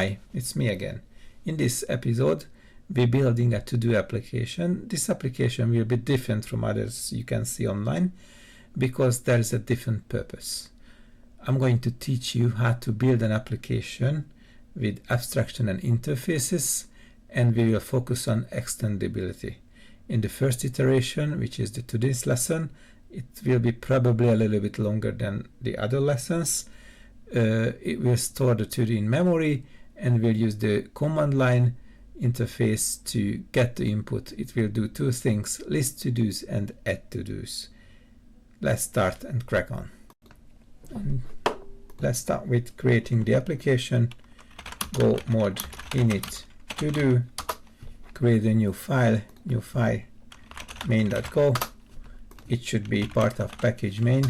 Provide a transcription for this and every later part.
Hi, it's me again. In this episode, we're building a to-do application. This application will be different from others you can see online because there is a different purpose. I'm going to teach you how to build an application with abstraction and interfaces, and we will focus on extendability. In the first iteration, which is the today's lesson, it will be probably a little bit longer than the other lessons. It will store the to-do in memory, and we'll use the command line interface to get the input. It will do two things: list to-dos and add to-dos. Let's start and crack on. Let's start with creating the application. Go mod init to-do, create a new file main.go. It should be part of package main,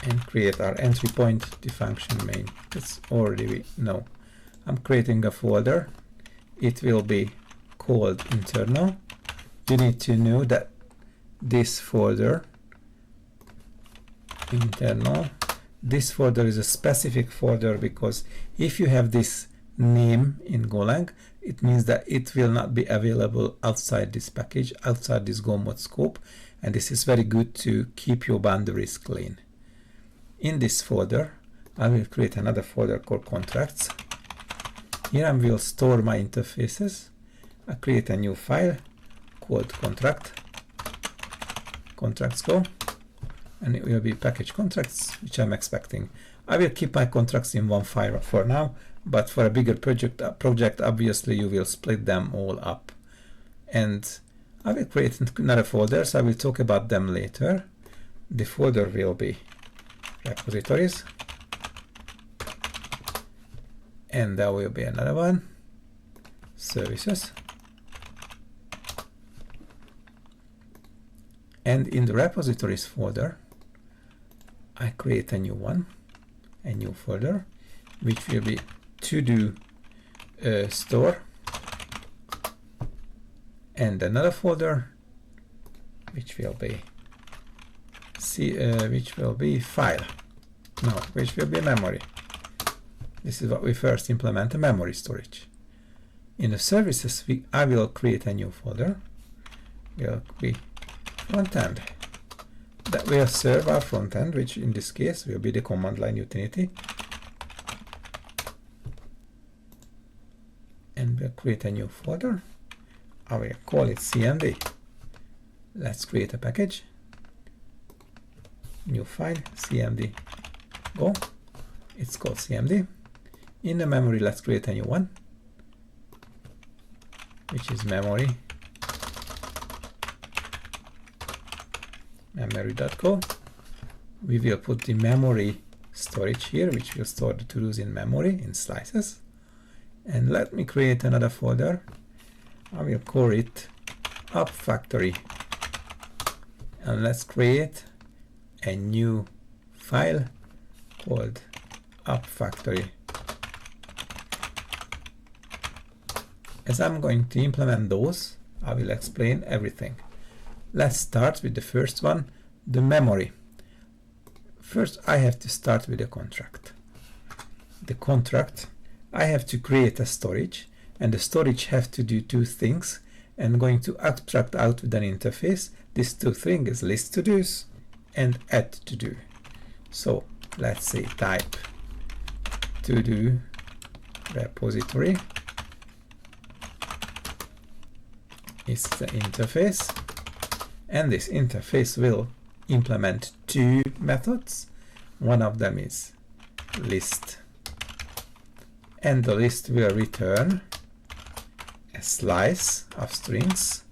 and create our entry point, the function main. It's already we know. I'm creating a folder. It will be called internal. You need to know that this folder, internal, this folder is a specific folder, because if you have this name in Golang, it means that it will not be available outside this package, outside this Go mod scope, and this is very good to keep your boundaries clean. In this folder, I will create another folder called contracts. Here I will store my interfaces. I create a new file called contracts go, and it will be package contracts, which I'm expecting. I will keep my contracts in one file for now, but for a bigger project obviously you will split them all up. And I will create another folder, so I will talk about them later. The folder will be repositories, and there will be another one, services. And in the repositories folder, I create a new one, a new folder, which will be to-do store, and another folder which will be file, which will be memory. This is what we first implement, a memory storage. In the services, I will create a new folder, will be front end, that will serve our front end, which in this case will be the command line utility, and we'll create a new folder. I will call it CMD. Let's create a package, new file, CMD go. It's called CMD. In the memory, let's create a new one, which is memory.go. We will put the memory storage here, which will store the to-dos in memory in slices. And let me create another folder. I will call it App Factory, and let's create a new file called App Factory. As I'm going to implement those, I will explain everything. Let's start with the first one, the memory. First, I have to start with a contract. The contract, I have to create a storage, and the storage have to do two things, and I'm going to abstract out with an interface. These two things is list to-dos and add to-do. So let's say type to-do repository is the interface, and this interface will implement two methods. One of them is list, and the list will return a slice of strings.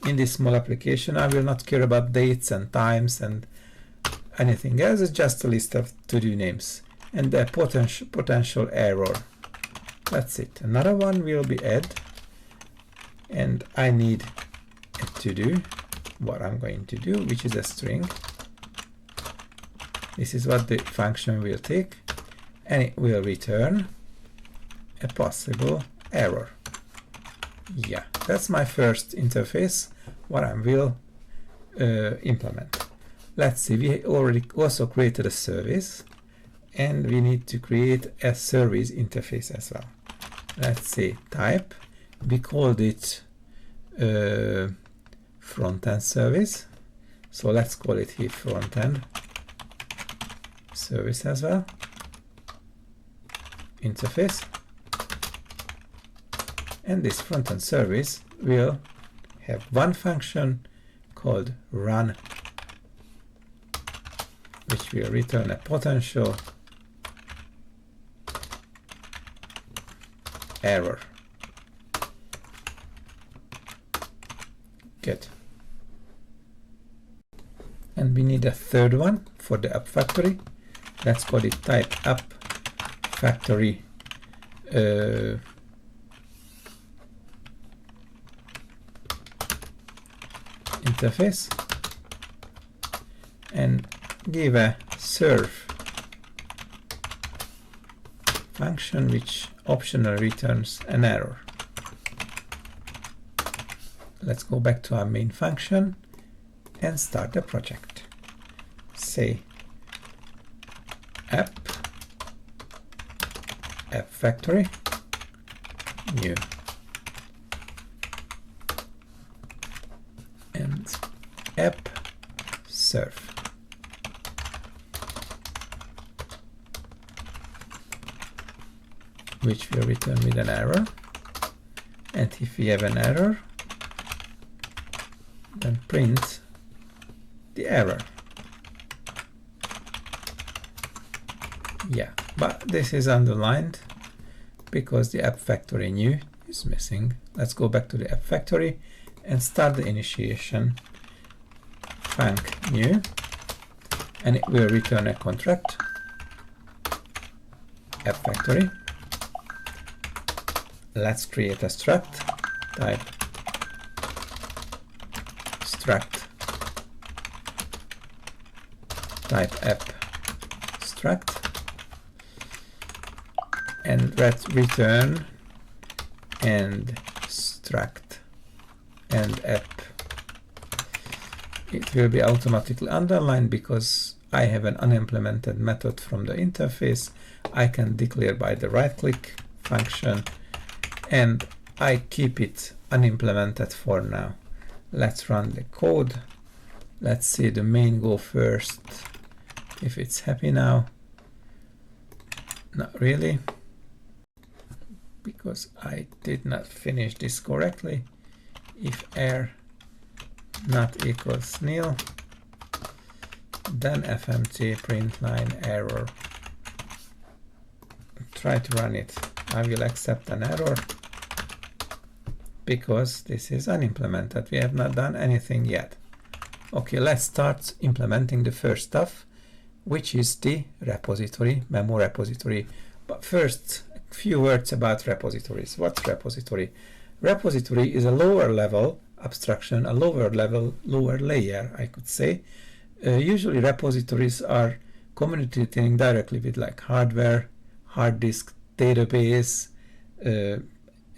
In this small application, I will not care about dates and times and anything else. It's just a list of to-do names and a potential error. That's it. Another one will be add, and I need a to-do, what I'm going to do, which is a string. This is what the function will take, and it will return a possible error. Yeah, that's my first interface, what I will implement. Let's see, we already also created a service, and we need to create a service interface as well. Let's say type, we called it front-end service, so let's call it here front-end service as well, interface, and this front-end service will have one function called run, which will return a potential error. Good. And we need a third one for the app factory. Let's call it type app factory interface, and give a serve function which optionally returns an error. Let's go back to our main function and start the project. Say app factory new, and app serve. Which will return with an error, and if we have an error, then print the error. Yeah, but this is underlined because the app factory new is missing. Let's go back to the app factory and start the initiation func new, and it will return a contract app factory. Let's create a struct, type struct, type app struct, and let's return and struct and app. It will be automatically underlined because I have an unimplemented method from the interface. I can declare by the right click function, and I keep it unimplemented for now. Let's run the code. Let's see the main go first, if it's happy now. Not really, because I did not finish this correctly. If err not equals nil, then fmt print line error. Try to run it. I will accept an error because this is unimplemented. We have not done anything yet. Okay, let's start implementing the first stuff, which is the repository, memo repository. But first, a few words about repositories. What's repository? Repository is a lower level abstraction, a lower layer, I could say. Usually repositories are communicating directly with like hardware, hard disk, database,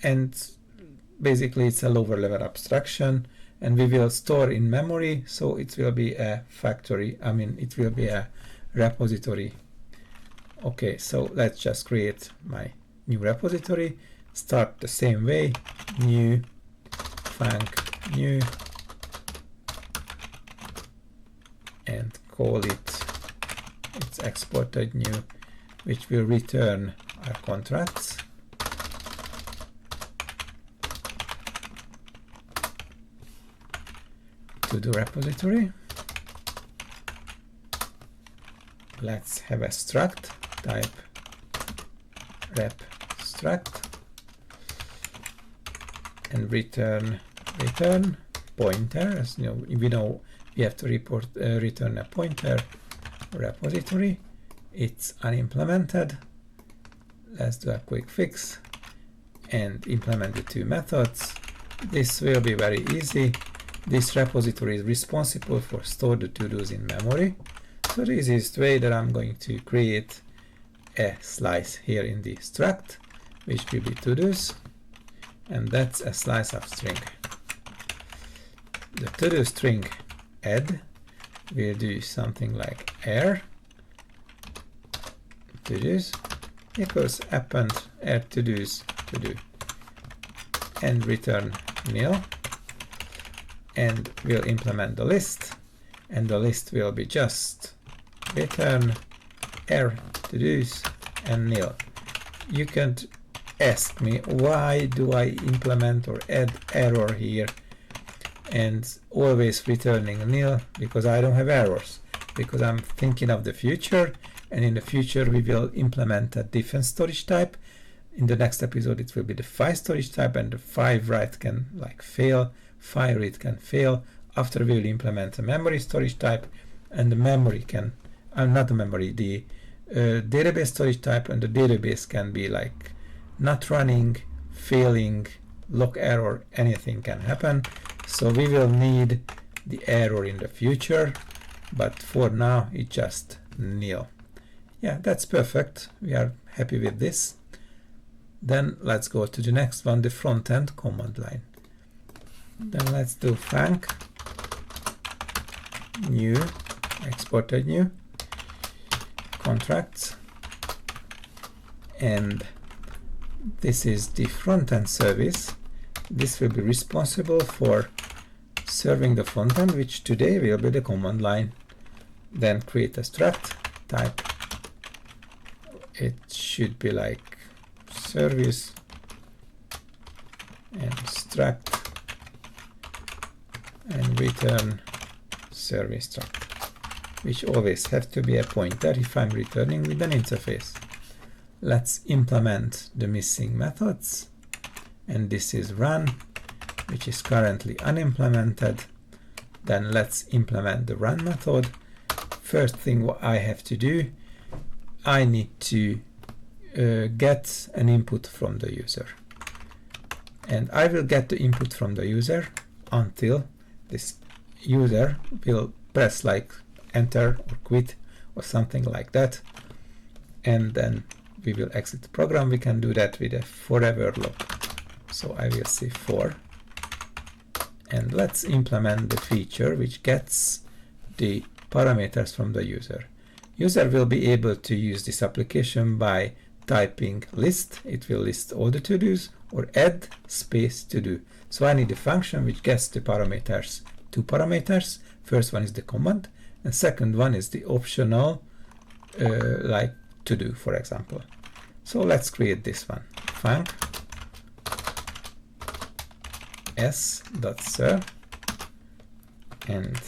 and basically it's a lower level abstraction, and we will store in memory, so it will be a factory, it will be a repository. Okay, so let's just create my new repository, start the same way, new func new, and call it's exported new, which will return our contracts. To the repository, let's have a struct, type rep struct, and return pointer. As you know, we have to return a pointer repository. It's unimplemented. Let's do a quick fix and implement the two methods. This will be very easy. This repository is responsible for store the to-dos in memory. So the easiest way that I'm going to create a slice here in the struct, which will be to-dos, and that's a slice of string. The to-do string add will do something like err, todos equals append add todos to do and return nil, and we'll implement the list, and the list will be just return err todos and nil. You can ask me why do I implement or add error here and always returning nil, because I don't have errors, because I'm thinking of the future, and in the future we will implement a different storage type. In the next episode it will be the file storage type, and the file write can fail, file read can fail. After we will implement a memory storage type, and the memory can not the memory, the database storage type, and the database can be not running, failing, log error, anything can happen. So we will need the error in the future, but for now it's just nil. Yeah, that's perfect. We are happy with this. Then let's go to the next one, the front end command line. Then let's do func new, exported new contracts, and this is the front end service. This will be responsible for serving the front end, which today will be the command line. Then create a struct type. It should be like service and struct and return service struct, which always have to be a pointer if I'm returning with an interface. Let's implement the missing methods, and this is run, which is currently unimplemented. Then let's implement the run method. First thing what I have to do, I need to get an input from the user, and I will get the input from the user until this user will press enter or quit or something like that, and then we will exit the program. We can do that with a forever loop. So I will say for, and let's implement the feature which gets the parameters from the user. User will be able to use this application by typing list. It will list all the to-dos, or add space to do. So I need a function which gets the parameters, two parameters. First one is the command, and second one is the optional to do, for example. So let's create this one. Func s.serve and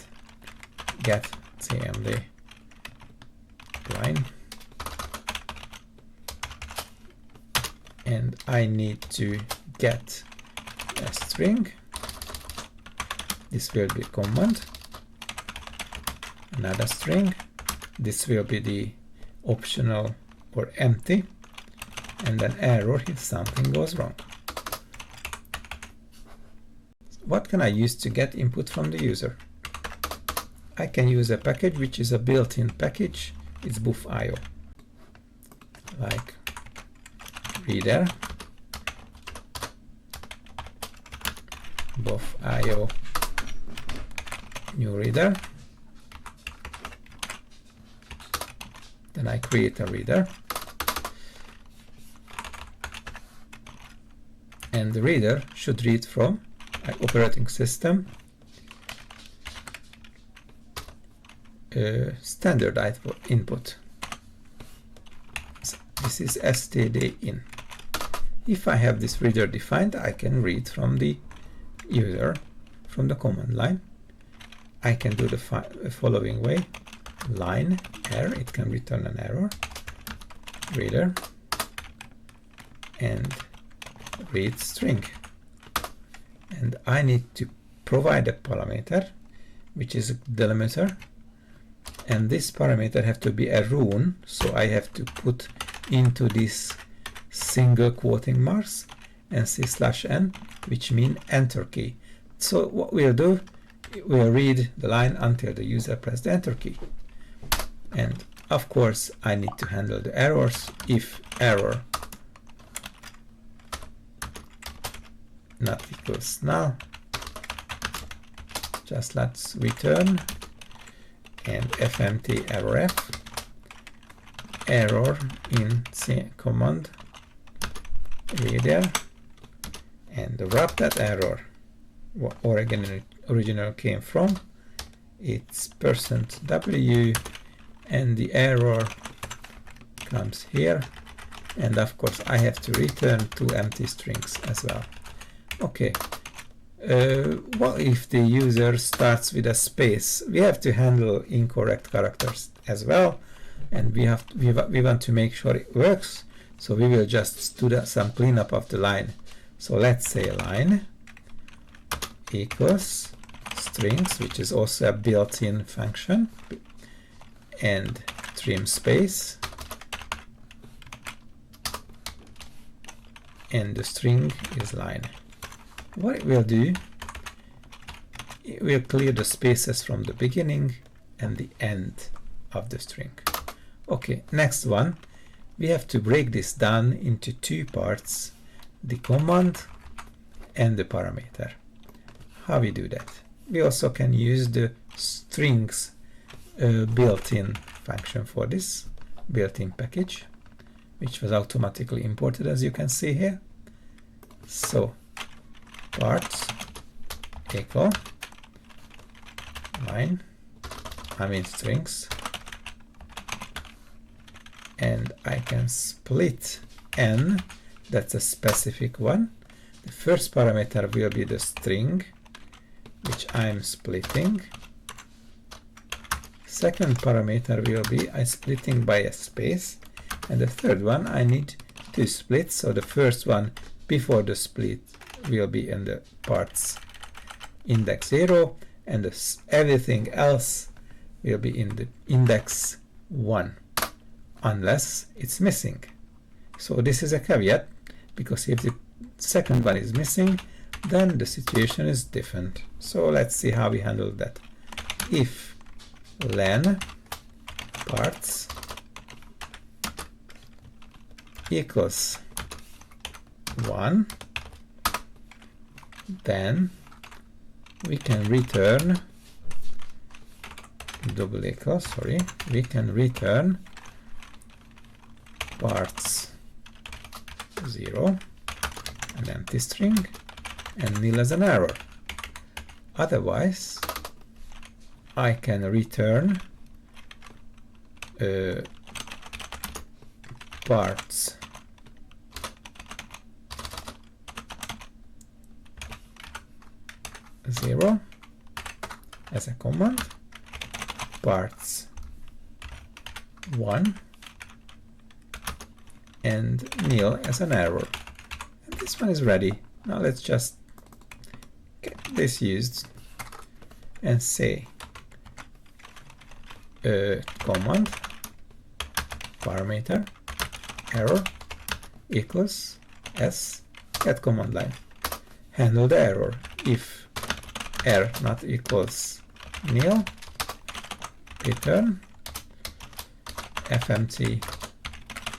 get cmd line, and I need to get a string. This will be command, another string. This will be the optional or empty, and then error if something goes wrong. What can I use to get input from the user? I can use a package which is a built-in package. It's buff.io, like reader, buff.io new reader. Then I create a reader, and the reader should read from operating system standard input. This is std in. If I have this reader defined, I can read from the user from the command line. I can do the following way: line error, it can return an error, reader, and read string. And I need to provide a parameter which is a delimiter, and this parameter have to be a rune, so I have to put into this single quoting marks and say /n, which mean enter key. So what we'll do, we'll read the line until the user press the enter key. And of course I need to handle the errors. If error not equals null, just let's return and fmt error f, error in command reader and wrap that error what original came from. It's %w, and the error comes here, and of course I have to return 2 empty strings as well. Okay, what if the user starts with a space? We have to handle incorrect characters as well, and we want to make sure it works, so we will just do some cleanup of the line. So let's say line equals strings, which is also a built-in function, and trim space, and the string is line. What it will do, it will clear the spaces from the beginning and the end of the string. Okay, next one, we have to break this down into 2 parts, the command and the parameter. How we do that? We also can use the strings built-in function for this built-in package, which was automatically imported, as you can see here. So parts equal line, strings, and I can split n, that's a specific one. The first parameter will be the string, which I'm splitting. Second parameter will be I'm splitting by a space, and the third one I need to split, so the first one before the split will be in the parts index 0, and everything else will be in the index 1 unless it's missing. So this is a caveat, because if the second one is missing, then the situation is different. So let's see how we handle that. If len parts equals 1, then we can return we can return parts 0, an empty string, and nil as an error. Otherwise, I can return parts zero as a command, parts 1, and nil as an error. And this one is ready. Now let's just get this used and say command parameter error equals s get command line. Handle the error. If error not equals nil, return fmt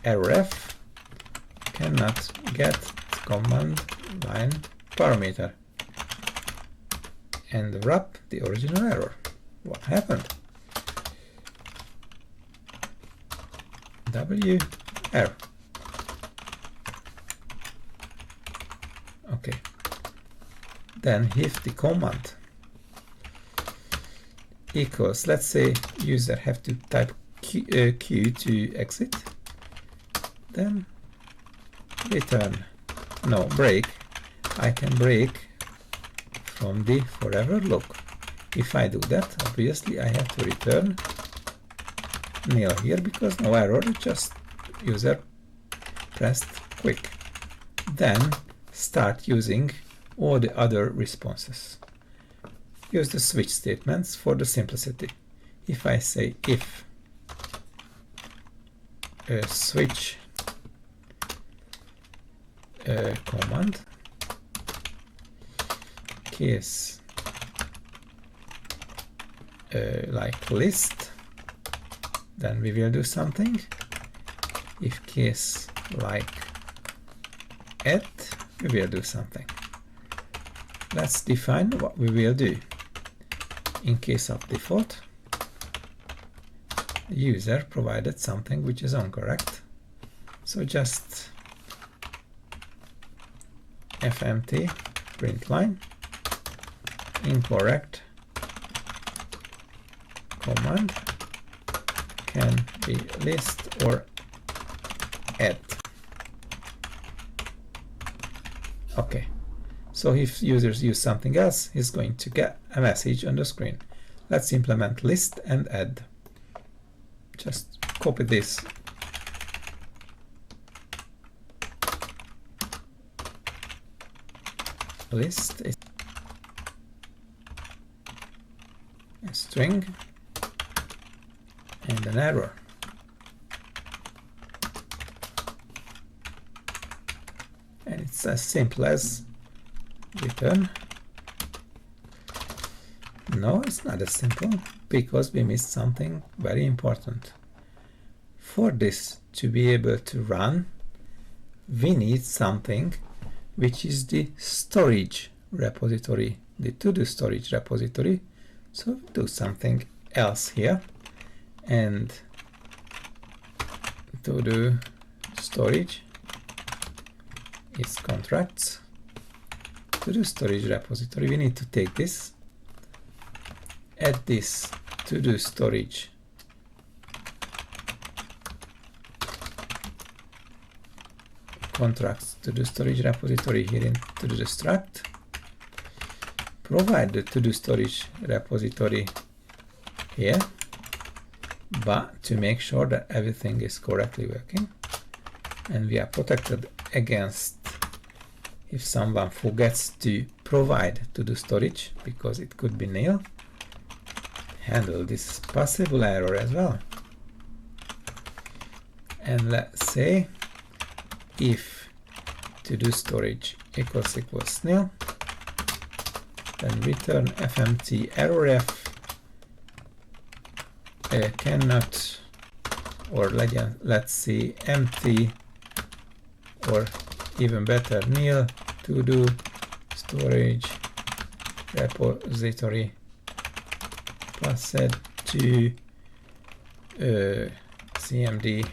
errorf cannot get command line parameter, and wrap the original error. What happened? W error. Okay. Then if the command equals, let's say user have to type Q to exit, then return, no, break. I can break from the forever loop. If I do that, obviously I have to return nil here, because no error, just user pressed quick. Then start using all the other responses. Use the switch statements for the simplicity. If I say if switch command case like list, then we will do something. If case like add, we will do something. Let's define what we will do. In case of default, user provided something which is incorrect. So just fmt print line incorrect command can be list or add. Okay, so if users use something else, he's going to get a message on the screen. Let's implement list and add. Just copy this. List is a string and an error. And it's as simple as return. No, it's not as simple, because we missed something very important. For this to be able to run, we need something which is the storage repository, the to-do storage repository. So we do something else here, and to-do storage is contracts. To-do storage repository, we need to take this, add this to-do storage contracts to-do storage repository here in to-do struct, provide the to-do storage repository here, but to make sure that everything is correctly working and we are protected against if someone forgets to provide to-do storage, because it could be nil. Handle this possible error as well. And let's say if to-do storage equals nil, then return fmt error f cannot, or let's see empty, or even better nil to-do storage repository passed to cmd,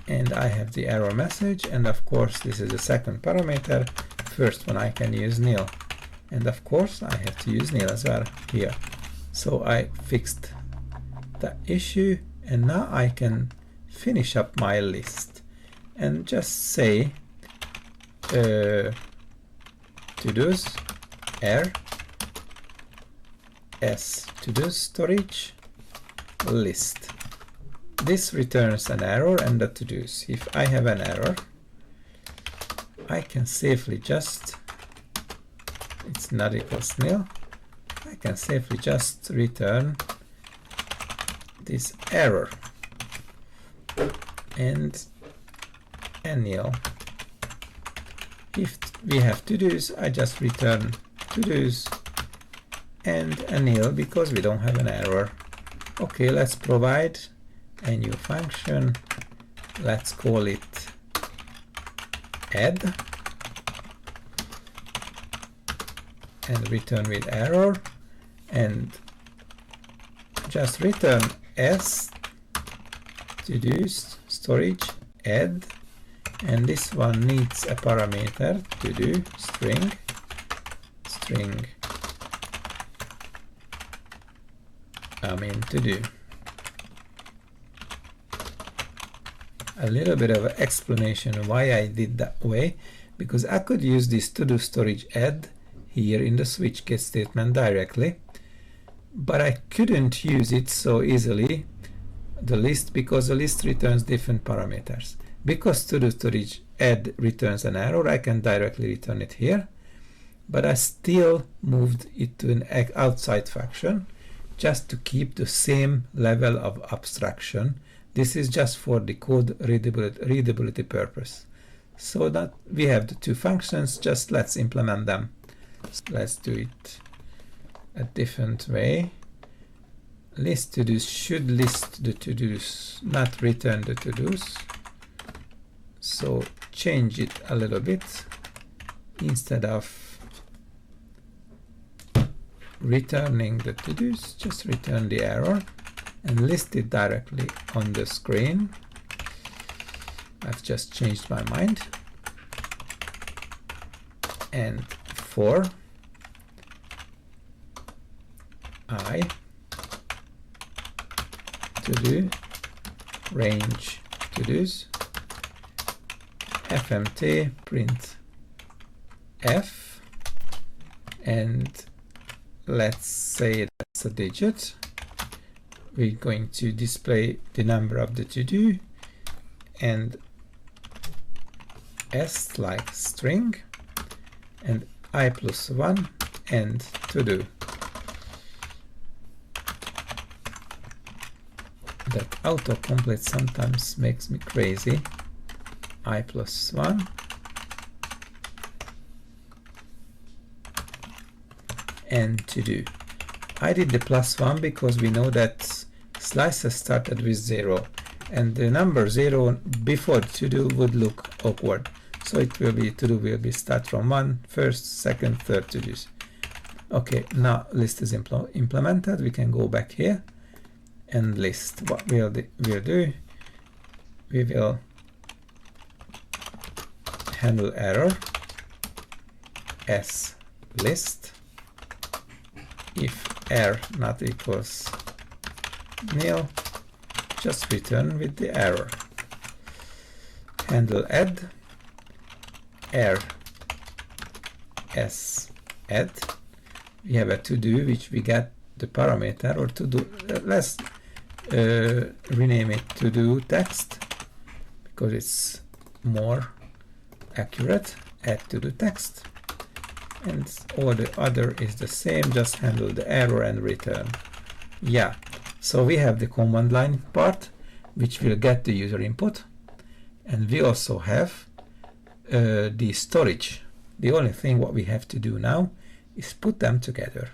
and I have the error message, and of course this is the second parameter. First one I can use nil, and of course I have to use nil as well here. So I fixed the issue, and now I can finish up my list and just say to-dos r s to-do storage list. This returns an error and the to-dos. If I have an error, I can safely just, it's not equals nil, I can safely just return this error and a nil. If we have to-dos, I just return to-dos and a nil because we don't have an error. Okay, let's provide a new function. Let's call it add and return with error, and just return s to-do storage add, and this one needs a parameter to-do string to-do. A little bit of an explanation why I did that way, because I could use this to-do storage add here in the switch case statement directly, but I couldn't use it so easily, the list, because the list returns different parameters. Because to-do storage add returns an error, I can directly return it here, but I still moved it to an outside function just to keep the same level of abstraction. This is just for the code readability purpose. So that we have the two functions, just let's implement them. So let's do it a different way. List to-dos should list the to-dos, not return the to-dos. So change it a little bit. Instead of returning the to-dos, just return the error. and list it directly on the screen. I've just changed my mind. And for I to do range to do's fmt print f, and let's say that's a digit. We're going to display the number of the to do, and s like string, and I plus 1 and to do. That autocomplete sometimes makes me crazy. I plus 1 and to do. I did the plus 1 because we know that slices started with 0, and the number 0 before to do would look awkward. So it will be to do will be start from 1, first, second, third to do's. Okay, now list is implemented. We can go back here and list. What we'll do, we will handle error as list if error not equals nil, just return with the error. Handle add error as add. We have a to do which we get the parameter, or to do, let's rename it to do text because it's more accurate. Add to do text, and all the other is the same, just handle the error and return. Yeah, so we have the command line part which will get the user input, and we also have the storage. The only thing what we have to do now is put them together.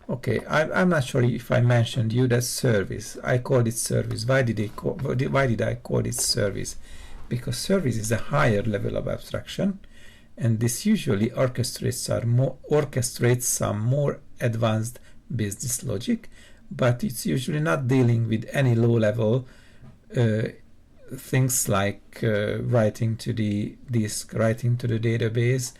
Okay, I'm not sure if I mentioned you that service. I called it service. Why did I call it service? Because service is a higher level of abstraction, and this usually orchestrates some more advanced business logic, but it's usually not dealing with any low-level things like writing to the disk, writing to the database,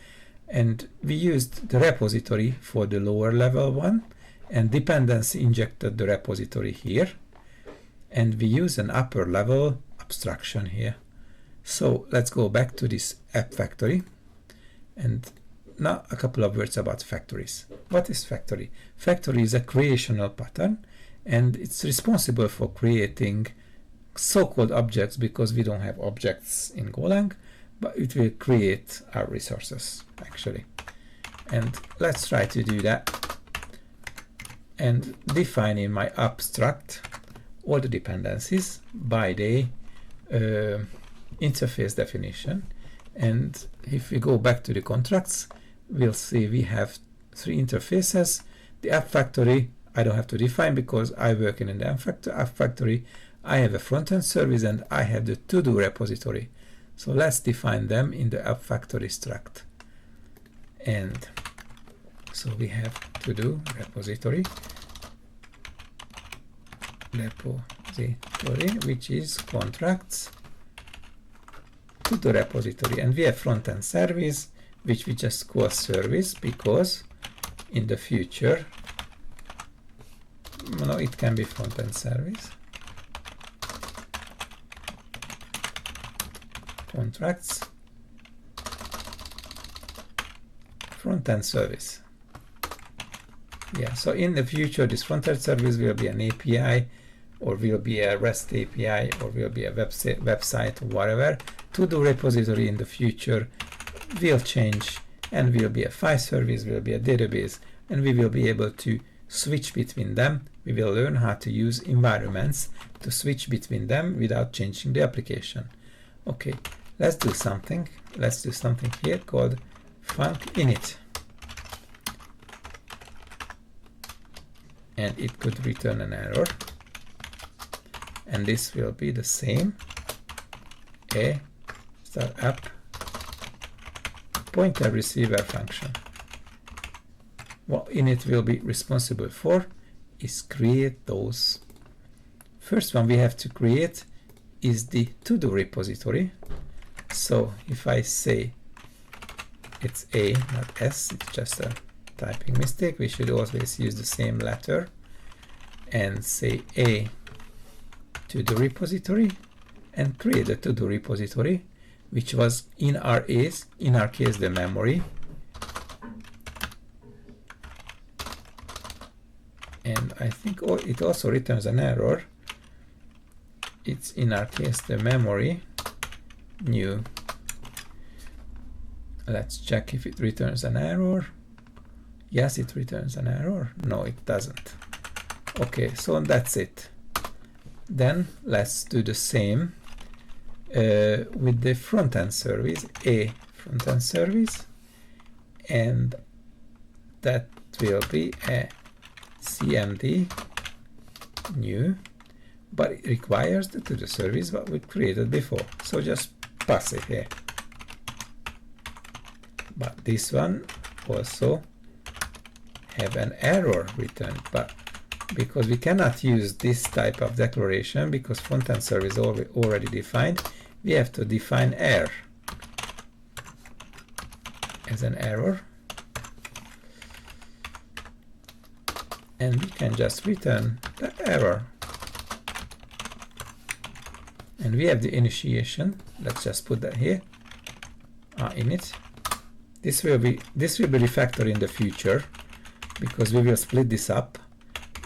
and we used the repository for the lower level one, and dependency injected the repository here, and we use an upper level abstraction here. So let's go back to this app factory, and now a couple of words about factories. What is factory? Factory is a creational pattern, and it's responsible for creating so-called objects, because we don't have objects in Golang, but it will create our resources actually. And let's try to do that and define in my abstract all the dependencies by the interface definition. And if we go back to the contracts, we'll see we have 3 interfaces. The app factory I don't have to define because I work in the app factory. I have a front-end service and I have the to-do repository. So let's define them in the app factory struct. And so we have to-do repository, which is contracts to the repository, and we have front-end service which we just call service because in the future, no, it can be front-end service, contracts, front-end service. Yeah, so in the future this front-end service will be an API, or will be a REST API, or will be a website or whatever. To-do repository in the future will change and will be a file service, will be a database, and we will be able to switch between them. We will learn how to use environments to switch between them without changing the application. Okay, let's do something. Let's do something here called func_init. And it could return an error. And this will be the same. A start app pointer receiver function. What init will be responsible for is create those. First one we have to create is the to-do repository. So if I say it's A, not S, it's just a typing mistake, we should always use the same letter and say A to-do repository and create a to-do repository, which was in our case the memory, and I think it also returns an error. It's in our case the memory new. Let's check if it returns an error. Yes, it returns an error. No, it doesn't. Okay, so that's it. Then let's do the same with the front-end service, a front-end service, and that will be a CMD new, but it requires the to-do service what we created before. So just pass it here. But this one also have an error returned, but because we cannot use this type of declaration because front-end service already defined, we have to define error as an error, and we can just return the error. And we have the initiation. Let's just put that here in it. This will be refactored in the future because we will split this up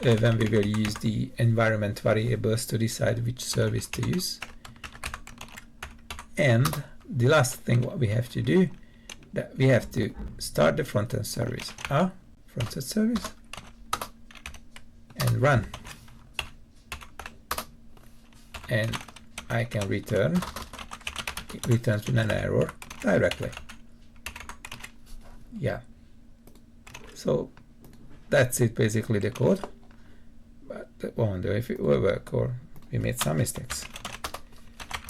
when we will use the environment variables to decide which service to use. And the last thing what we have to do, that we have to start the front-end service. Front-end service, and run. And I can return. It returns with an error directly. Yeah. So that's it, basically the code. But I wonder if it will work or we made some mistakes.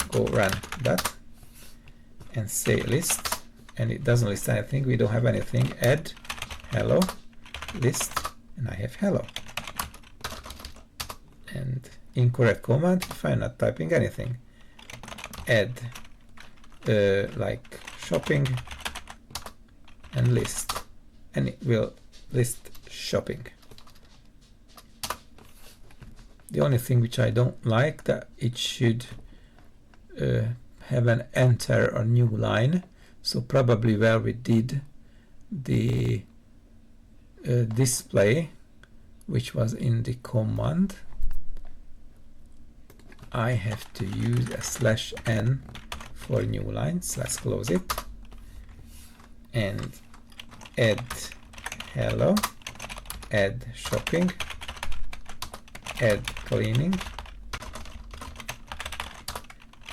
Go run that and say list, and it doesn't list anything. We don't have anything. Add hello list, and I have hello. And incorrect command if I'm not typing anything. Add like shopping and list, and it will list shopping. The only thing which I don't like, that it should have an enter or new line. So probably where we did the display, which was in the command, I have to use a /n for new lines. Let's close it and add hello, add shopping, add cleaning,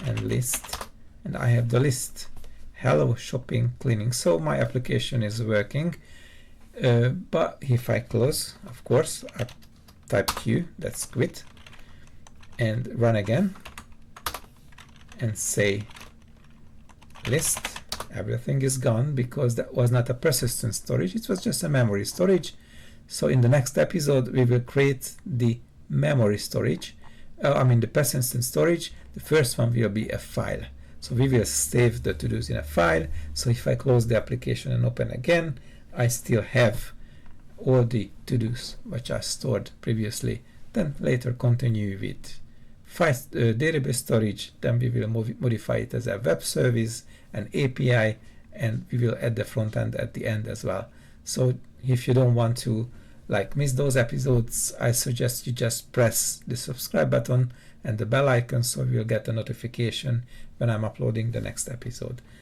and list, and I have the list hello shopping cleaning. So my application is working, but if I close, of course, I type Q, that's quit, and run again and say list, everything is gone because that was not a persistent storage, it was just a memory storage. So in the next episode we will create the memory storage, the persistent storage. The first one will be a file, so we will save the to-dos in a file. So if I close the application and open again, I still have all the to-dos which are stored previously. Then later continue with database storage, then we will modify it as a web service, an API, and we will add the front end at the end as well. So if you don't want to miss those episodes, I suggest you just press the subscribe button and the bell icon so you'll get a notification when I'm uploading the next episode.